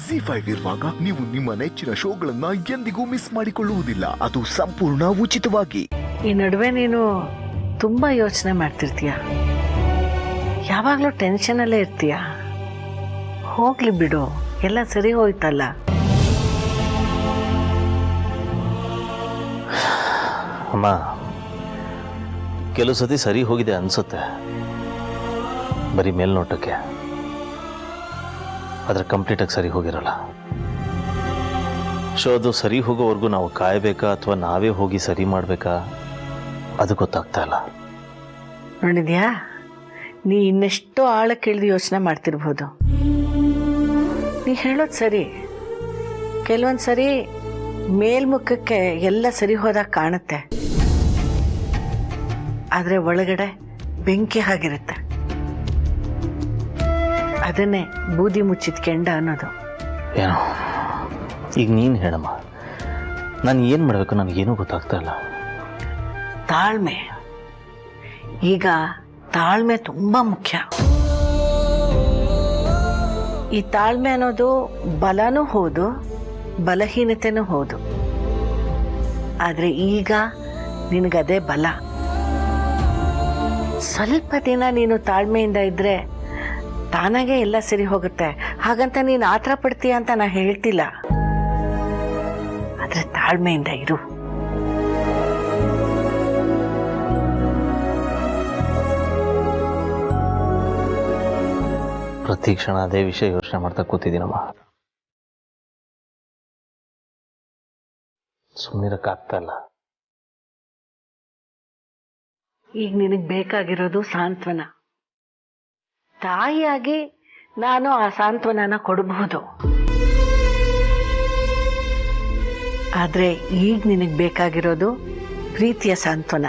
ZEE5 ಇರುವಾಗ ನೀವು ನಿಮ್ಮ ನೆಚ್ಚಿನ ಶೋಗಳನ್ನ ಎಂದಿಗೂ ಮಿಸ್ ಮಾಡಿಕೊಳ್ಳುವುದಿಲ್ಲ. ಅದು ಸಂಪೂರ್ಣ ಉಚಿತವಾಗಿ. ಈ ನಡುವೆ ನೀನು ತುಂಬಾ ಯೋಚನೆ ಮಾಡ್ತಿರ್ತೀಯ, ಯಾವಾಗ್ಲೂ ಟೆನ್ಷನ್ ಅಲ್ಲೇ ಇರ್ತೀಯ. ಹೋಗ್ಲಿ ಬಿಡು, ಎಲ್ಲ ಸರಿ ಹೋಯ್ತಲ್ಲ. ಅಮ್ಮ, ಕೆಲವು ಸತಿ ಸರಿ ಹೋಗಿದೆ ಅನ್ಸುತ್ತೆ ಬರೀ ಮೇಲ್ನೋಟಕ್ಕೆ, ಆದರೆ ಕಂಪ್ಲೀಟಾಗಿ ಸರಿ ಹೋಗಿರಲ್ಲ. ಸೊ ಅದು ಸರಿ ಹೋಗೋವರೆಗೂ ನಾವು ಕಾಯಬೇಕಾ ಅಥವಾ ನಾವೇ ಹೋಗಿ ಸರಿ ಮಾಡಬೇಕಾ ಅದು ಗೊತ್ತಾಗ್ತಾ ಇಲ್ಲ. ನೋಡಿದ್ಯಾ, ನೀ ಇನ್ನೆಷ್ಟೋ ಆಳಕ್ಕಿಳಿದು ಯೋಚನೆ ಮಾಡ್ತಿರ್ಬೋದು. ನೀ ಹೇಳೋದು ಸರಿ, ಕೆಲವೊಂದು ಸರಿ ಮೇಲ್ಮುಖಕ್ಕೆ ಎಲ್ಲ ಸರಿ ಹೋದಾಗ ಕಾಣುತ್ತೆ, ಆದರೆ ಒಳಗಡೆ ಬೆಂಕಿ ಆಗಿರುತ್ತೆ. ಅದನ್ನೇ ಬೂದಿ ಮುಚ್ಚಿದ ಕೆಂಡ ಅನ್ನೋದು. ಏನೋ ಈಗ ನೀನು ಹೇಳಮ್ಮ, ನಾನು ಏನು ಮಾಡಬೇಕು ನನಗೇನೂ ಗೊತ್ತಾಗ್ತಾ ಇಲ್ಲ. ತಾಳ್ಮೆ, ಈಗ ತಾಳ್ಮೆ ತುಂಬಾ ಮುಖ್ಯ. ಈ ತಾಳ್ಮೆ ಅನ್ನೋದು ಬಲನೂ ಹೌದು, ಬಲಹೀನತೆನೂ ಹೌದು. ಆದರೆ ಈಗ ನಿನಗದೇ ಬಲ. ಸ್ವಲ್ಪ ದಿನ ನೀನು ತಾಳ್ಮೆಯಿಂದ ಇದ್ರೆ ತಾನಾಗೆ ಎಲ್ಲ ಸರಿ ಹೋಗುತ್ತೆ. ಹಾಗಂತ ನೀನು ಆತರ ಪಡ್ತೀಯ ಅಂತ ನಾ ಹೇಳ್ತಿಲ್ಲ, ಆದ್ರೆ ತಾಳ್ಮೆಯಿಂದ ಇರು. ಪ್ರತಿ ಕ್ಷಣ ಅದೇ ವಿಷಯ ಯೋಚನೆ ಮಾಡ್ತಾ ಕೂತಿದ್ದೀನಮ್ಮ. ಸುಮ್ಮನಿರಕ್ಕಾಗ್ತಾ ಇಲ್ಲ. ಈಗ ನಿನಗೆ ಬೇಕಾಗಿರೋದು ಸಾಂತ್ವನ. ತಾಯಿಯಾಗಿ ನಾನು ಆ ಸಾಂತ್ವನನ ಕೊಡಬಹುದು, ಆದ್ರೆ ಈಗ ನಿನಗೆ ಬೇಕಾಗಿರೋದು ಪ್ರೀತಿಯ ಸಾಂತ್ವನ.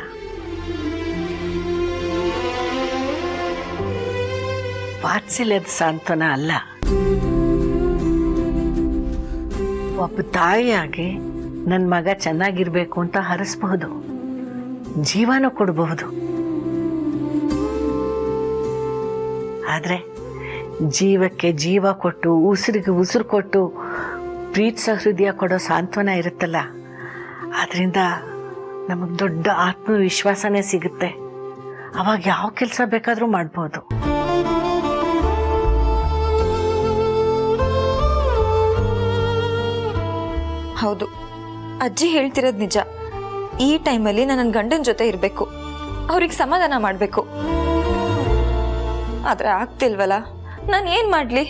ವಾತ್ಸಲ್ಯದ ಸಾಂತ್ವನ ಅಲ್ಲ. ಒಬ್ಬ ತಾಯಿಯಾಗಿ ನನ್ನ ಮಗ ಚೆನ್ನಾಗಿರ್ಬೇಕು ಅಂತ ಹರಸಬಹುದು, ಜೀವನ ಕೊಡಬಹುದು. ಆದ್ರೆ ಜೀವಕ್ಕೆ ಜೀವ ಕೊಟ್ಟು, ಉಸಿರಿಗೆ ಉಸಿರು ಕೊಟ್ಟು ಪ್ರೀತಿಸೋ ಹೃದಯ ಕೊಡೋ ಸಾಂತ್ವನ ಇರುತ್ತಲ್ಲ, ಅದರಿಂದ ನಮಗೆ ದೊಡ್ಡ ಆತ್ಮವಿಶ್ವಾಸನೇ ಸಿಗುತ್ತೆ. ಅವಾಗ ಯಾವ ಕೆಲಸ ಬೇಕಾದ್ರೂ ಮಾಡ್ಬೋದು. ಹೌದು, ಅಜ್ಜಿ ಹೇಳ್ತಿರೋದು ನಿಜ. ಈ ಟೈಮಲ್ಲಿ ನಾನು ನನ್ನ ಗಂಡನ ಜೊತೆ ಇರಬೇಕು, ಅವ್ರಿಗೆ ಸಮಾಧಾನ ಮಾಡಬೇಕು. ಆದ್ರೆ ಆಗ್ತಿಲ್ವಲ್ಲ, ನಾನು ಏನು ಮಾಡಲಿ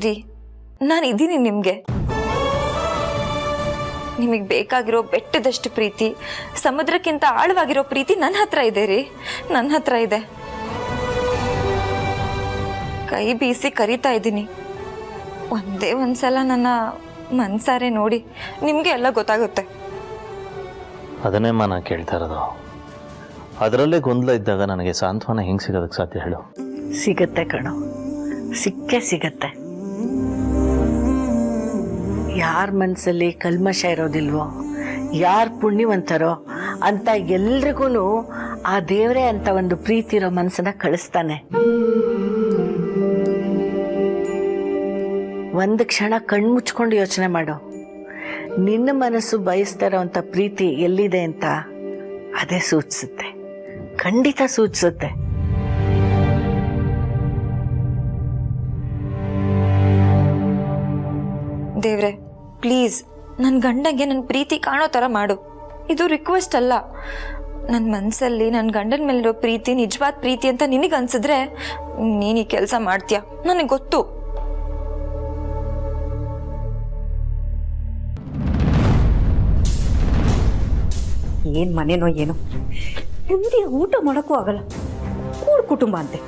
ರೀ? ನಾನು ಇದ್ದೀನಿ ನಿಮಗೆ. ನಿಮಗೆ ಬೇಕಾಗಿರೋ ಬೆಟ್ಟದಷ್ಟು ಪ್ರೀತಿ, ಸಮುದ್ರಕ್ಕಿಂತ ಆಳವಾಗಿರೋ ಪ್ರೀತಿ ನನ್ನ ಹತ್ರ ಇದೆ ರೀ, ನನ್ನ ಹತ್ರ ಇದೆ. ಕೈ ಬೀಸಿ ಕರಿತಾ ಇದ್ದೀನಿ. ಒಂದೇ ಒಂದ್ಸಲ ನನ್ನ ಮನ್ಸಾರೆ ನೋಡಿ, ನಿಮಗೆ ಎಲ್ಲ ಗೊತ್ತಾಗುತ್ತೆ. ಅದನ್ನೇ ನಾನು ಕೇಳ್ತಾ ಇರೋದು. ಅದರಲ್ಲೇ ಗೊಂದಲ ಇದ್ದಾಗ ನನಗೆ ಸಾಂತ್ವನ ಹೆಂಗೆ ಸಿಗೋದಕ್ಕೆ ಸಾಧ್ಯ ಹೇಳು? ಸಿಗತ್ತೆ ಕಣೋ, ಸಿಕ್ಕೇ ಸಿಗತ್ತೆ. ಯಾರ ಮನಸ್ಸಲ್ಲಿ ಕಲ್ಮಶ ಇರೋದಿಲ್ವೋ, ಯಾರು ಪುಣ್ಯವಂತರೋ ಅಂತ ಎಲ್ರಿಗೂ ಆ ದೇವರೇ ಅಂತ ಒಂದು ಪ್ರೀತಿ ಇರೋ ಮನಸ್ಸನ್ನ ಕಳಿಸ್ತಾನೆ. ಒಂದು ಕ್ಷಣ ಕಣ್ಮುಚ್ಕೊಂಡು ಯೋಚನೆ ಮಾಡು, ನಿನ್ನ ಮನಸ್ಸು ಬಯಸ್ತಾ ಇರೋಂಥ ಪ್ರೀತಿ ಎಲ್ಲಿದೆ ಅಂತ ಅದೇ ಸೂಚಿಸುತ್ತೆ, ಖಂಡಿತ ಸೂಚಿಸುತ್ತೆ. ದೇವ್ರೆ, ಪ್ಲೀಸ್ ನನ್ನ ಗಂಡಂಗೆ ನನ್ನ ಪ್ರೀತಿ ಕಾಣೋ ಥರ ಮಾಡು. ಇದು ರಿಕ್ವೆಸ್ಟ್ ಅಲ್ಲ. ನನ್ನ ಮನಸ್ಸಲ್ಲಿ ನನ್ನ ಗಂಡನ ಮೇಲಿರೋ ಪ್ರೀತಿ ನಿಜವಾದ ಪ್ರೀತಿ ಅಂತ ನಿನಗೆ ಅನ್ಸಿದ್ರೆ ನೀನು ಈ ಕೆಲಸ ಮಾಡ್ತೀಯ, ನನಗೆ ಗೊತ್ತು. ಏನು ಮನೆನೋ ಏನೋ, ನೆಮ್ಮದಿ ಊಟ ಮಾಡೋಕ್ಕೂ ಆಗಲ್ಲ. ಕೂಡು ಕುಟುಂಬ ಅಂತೆ.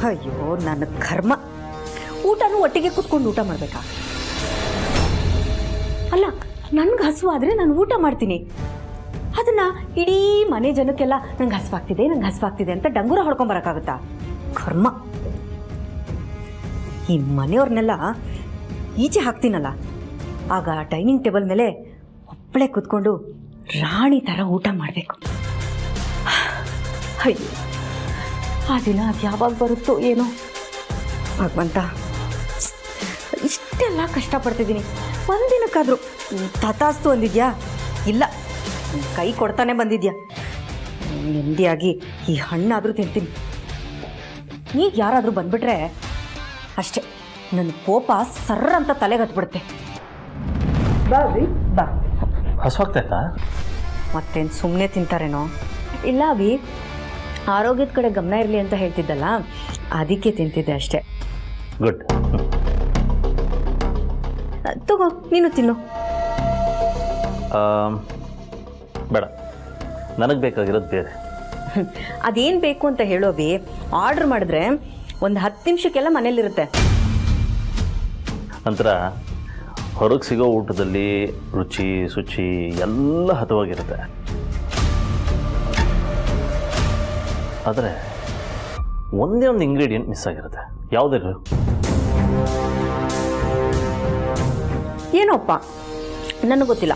ಅಯ್ಯೋ ನನ್ನ ಕರ್ಮ. ಊಟನೂ ಒಟ್ಟಿಗೆ ಕೂತ್ಕೊಂಡು ಊಟ ಮಾಡಬೇಕಾ? ಅಲ್ಲ, ನನ್ಗೆ ಹಸುವು ಆದರೆ ನಾನು ಊಟ ಮಾಡ್ತೀನಿ. ಅದನ್ನು ಇಡೀ ಮನೆ ಜನಕ್ಕೆಲ್ಲ ನಂಗೆ ಹಸುವಾಗ್ತಿದೆ, ನಂಗೆ ಹಸುವಾಗ್ತಿದೆ ಅಂತ ಡಂಗೂರ ಹೊಡ್ಕೊಂಬರೋಕ್ಕಾಗುತ್ತಾ? ಕರ್ಮ. ಈ ಮನೆಯವ್ರನ್ನೆಲ್ಲ ಈಚೆ ಹಾಕ್ತೀನಲ್ಲ, ಆಗ ಡೈನಿಂಗ್ ಟೇಬಲ್ ಮೇಲೆ ಒಬ್ಬಳೇ ಕೂತ್ಕೊಂಡು ರಾಣಿ ಥರ ಊಟ ಮಾಡಬೇಕು. ಅಯ್ಯೋ, ಆ ದಿನ ಅದು ಯಾವಾಗ ಬರುತ್ತೋ ಏನೋ ಭಗವಂತ. ಇಷ್ಟೆಲ್ಲ ಕಷ್ಟಪಡ್ತಿದ್ದೀನಿ, ಒಂದಿನಕ್ಕಾದರೂ ತಥಾಸ್ತು ಅಂದಿದ್ಯಾ? ಇಲ್ಲ, ಕೈ ಕೊಡ್ತಾನೆ ಬಂದಿದ್ಯಾ. ನೆಮ್ಮದಿಯಾಗಿ ಈ ಹಣ್ಣಾದರೂ ತಿಂತೀನಿ. ಈಗ ಯಾರಾದರೂ ಬಂದ್ಬಿಟ್ರೆ ಅಷ್ಟೇ, ನನ್ನ ಕೋಪ ಸರ್ರ ಅಂತ ತಲೆಗೆ ಹತ್ಬಿಡುತ್ತೆ. ಬಾ ಅಭಿ, ಬಾ. ಹಸುವಾಗ್ತಾಯ್ತಾ? ಮತ್ತೇನು ಸುಮ್ಮನೆ ತಿಂತಾರೇನೋ? ಇಲ್ಲ ಅಭಿ, ಆರೋಗ್ಯದ ಕಡೆ ಗಮನ ಇರಲಿ ಅಂತ ಹೇಳ್ತಿದ್ದಲ್ಲ, ಅದಕ್ಕೆ ತಿಂತಿದ್ದೆ ಅಷ್ಟೇ. ಗುಡ್. ತಗೋ, ನೀನು ತಿನ್ನು. ಬೇಡ, ನನಗೆ ಬೇಕಾಗಿರೋದು ಬೇರೆ. ಅದೇನು ಬೇಕು ಅಂತ ಹೇಳೋ ಅಭಿ, ಆರ್ಡ್ರ್ ಮಾಡಿದ್ರೆ ಒಂದು 10 ನಿಮಿಷಕ್ಕೆಲ್ಲ ಮನೇಲಿರುತ್ತೆ. ನಂತರ ಹೊರಗೆ ಸಿಗೋ ಊಟದಲ್ಲಿ ರುಚಿ ಶುಚಿ ಎಲ್ಲ ಹದವಾಗಿರುತ್ತೆ. ಆದರೆ ಒಂದೇ ಒಂದು ಇಂಗ್ರೀಡಿಯೆಂಟ್ ಮಿಸ್ ಆಗಿರುತ್ತೆ. ಯಾವುದಿಲ್ಲ? ಏನೋಪ್ಪ, ನನಗೆ ಗೊತ್ತಿಲ್ಲ.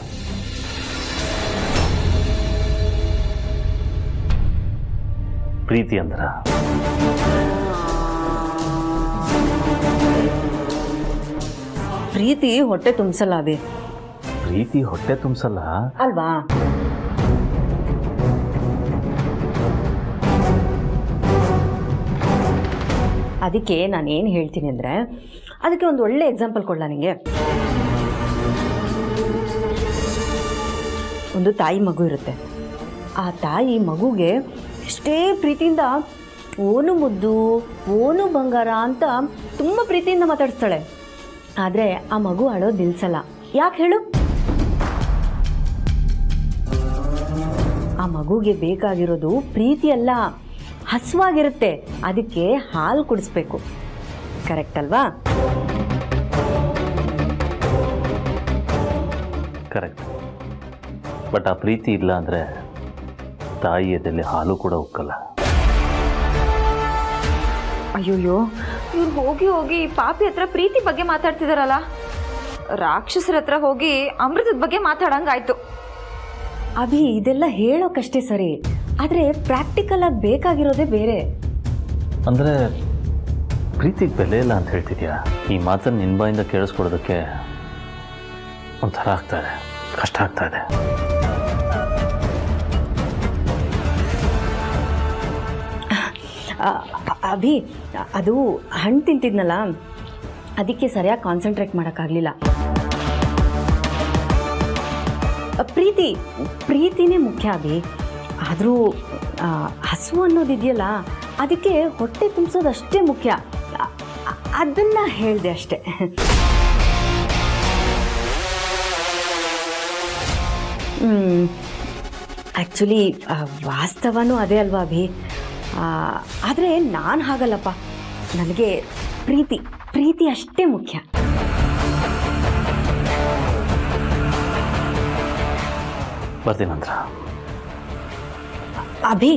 ಪ್ರೀತಿ ಅಂದ್ರ ಪ್ರೀತಿ ಹೊಟ್ಟೆ ತುಂಬಿಸಲ್ಲ ಅಭಿ. ಪ್ರೀತಿ ಹೊಟ್ಟೆ ತುಂಬಿಸಲ್ಲ ಅಲ್ವಾ? ಅದಕ್ಕೆ ನಾನೇನು ಹೇಳ್ತೀನಿ ಅಂದರೆ, ಅದಕ್ಕೆ ಒಂದು ಒಳ್ಳೆ ಎಕ್ಸಾಂಪಲ್ ಕೊಡಲ ನಿಮಗೆ. ಒಂದು ತಾಯಿ ಮಗು ಇರುತ್ತೆ. ಆ ತಾಯಿ ಮಗುಗೆ ಎಷ್ಟೇ ಪ್ರೀತಿಯಿಂದ ಓನು ಮುದ್ದು, ಓನು ಬಂಗಾರ ಅಂತ ತುಂಬ ಪ್ರೀತಿಯಿಂದ ಮಾತಾಡಿಸ್ತಾಳೆ. ಆದರೆ ಆ ಮಗು ಅಳೋದು ನಿಲ್ಸಲ್ಲ. ಯಾಕೆ ಹೇಳು? ಆ ಮಗುಗೆ ಬೇಕಾಗಿರೋದು ಪ್ರೀತಿ ಅಲ್ಲ, ಹಸುವಾಗಿರುತ್ತೆ. ಅದಕ್ಕೆ ಹಾಲು ಕುಡಿಸ್ಬೇಕು. ಕರೆಕ್ಟ್ ಅಲ್ವಾ? ಕರೆಕ್ಟ್. ಬಟ್ ಆ ಪ್ರೀತಿ ಇಲ್ಲ ಅಂದರೆ ತಾಯಿ ಎದೆಯಲ್ಲಿ ಹಾಲು ಕೂಡ ಉಕ್ಕಲ್ಲ. ಅಯ್ಯೋಯ್ಯೋ, ಇವ್ರು ಹೋಗಿ ಹೋಗಿ ಪಾಪಿ ಹತ್ರ ಪ್ರೀತಿ ಬಗ್ಗೆ ಮಾತಾಡ್ತಿದಾರಲ್ಲ. ರಾಕ್ಷಸರ ಹತ್ರ ಹೋಗಿ ಅಮೃತದ ಬಗ್ಗೆ ಮಾತಾಡಂಗಾಯ್ತು. ಅಭಿ, ಇದೆಲ್ಲ ಹೇಳೋಕಷ್ಟೇ ಸರಿ, ಆದರೆ ಪ್ರಾಕ್ಟಿಕಲ್ ಆಗಿ ಬೇಕಾಗಿರೋದೇ ಬೇರೆ. ಅಂದರೆ ಪ್ರೀತಿಗೆ ಬೆಲೆ ಇಲ್ಲ ಅಂತ ಹೇಳ್ತಿದ್ಯಾ? ಈ ಮಾತನ್ನು ನಿನ್ನ ಬಾಯಿಂದ ಕೇಳಿಸ್ಕೊಡೋದಕ್ಕೆ ಒಂಥರ ಆಗ್ತಾ ಇದೆ, ಕಷ್ಟ ಆಗ್ತಾ ಇದೆ. ಅಭಿ, ಅದು ಹಣ್ಣು ತಿಂತಿದ್ನಲ್ಲ, ಅದಕ್ಕೆ ಸರಿಯಾಗಿ ಕಾನ್ಸಂಟ್ರೇಟ್ ಮಾಡೋಕ್ಕಾಗಲಿಲ್ಲ. ಪ್ರೀತಿನೇ ಮುಖ್ಯ ಅಭಿ. ಆದರೂ ಹಸು ಅನ್ನೋದಿದೆಯಲ್ಲ, ಅದಕ್ಕೆ ಹೊಟ್ಟೆ ತುಂಬಿಸೋದು ಅಷ್ಟೇ ಮುಖ್ಯ. ಅದನ್ನು ಹೇಳಿದೆ ಅಷ್ಟೆ. ಆ್ಯಕ್ಚುಲಿ ವಾಸ್ತವನೂ ಅದೇ ಅಲ್ವಾ ಅಭಿ. ಆದರೆ ನಾನು ಹಾಗಲ್ಲಪ್ಪ. ನನಗೆ ಪ್ರೀತಿ ಅಷ್ಟೇ ಮುಖ್ಯ. ಬರ್ತೀನಂದ್ರ. ಅಭಿ,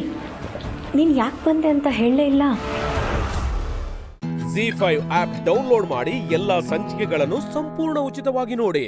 ನೀನು ಯಾಕೆ ಬಂದೆ ಅಂತ ಹೇಳಲೇ ಇಲ್ಲ. ZEE5 ಆಪ್ ಡೌನ್ಲೋಡ್ ಮಾಡಿ ಎಲ್ಲಾ ಸಂಚಿಕೆಗಳನ್ನು ಸಂಪೂರ್ಣ ಉಚಿತವಾಗಿ ನೋಡಿ.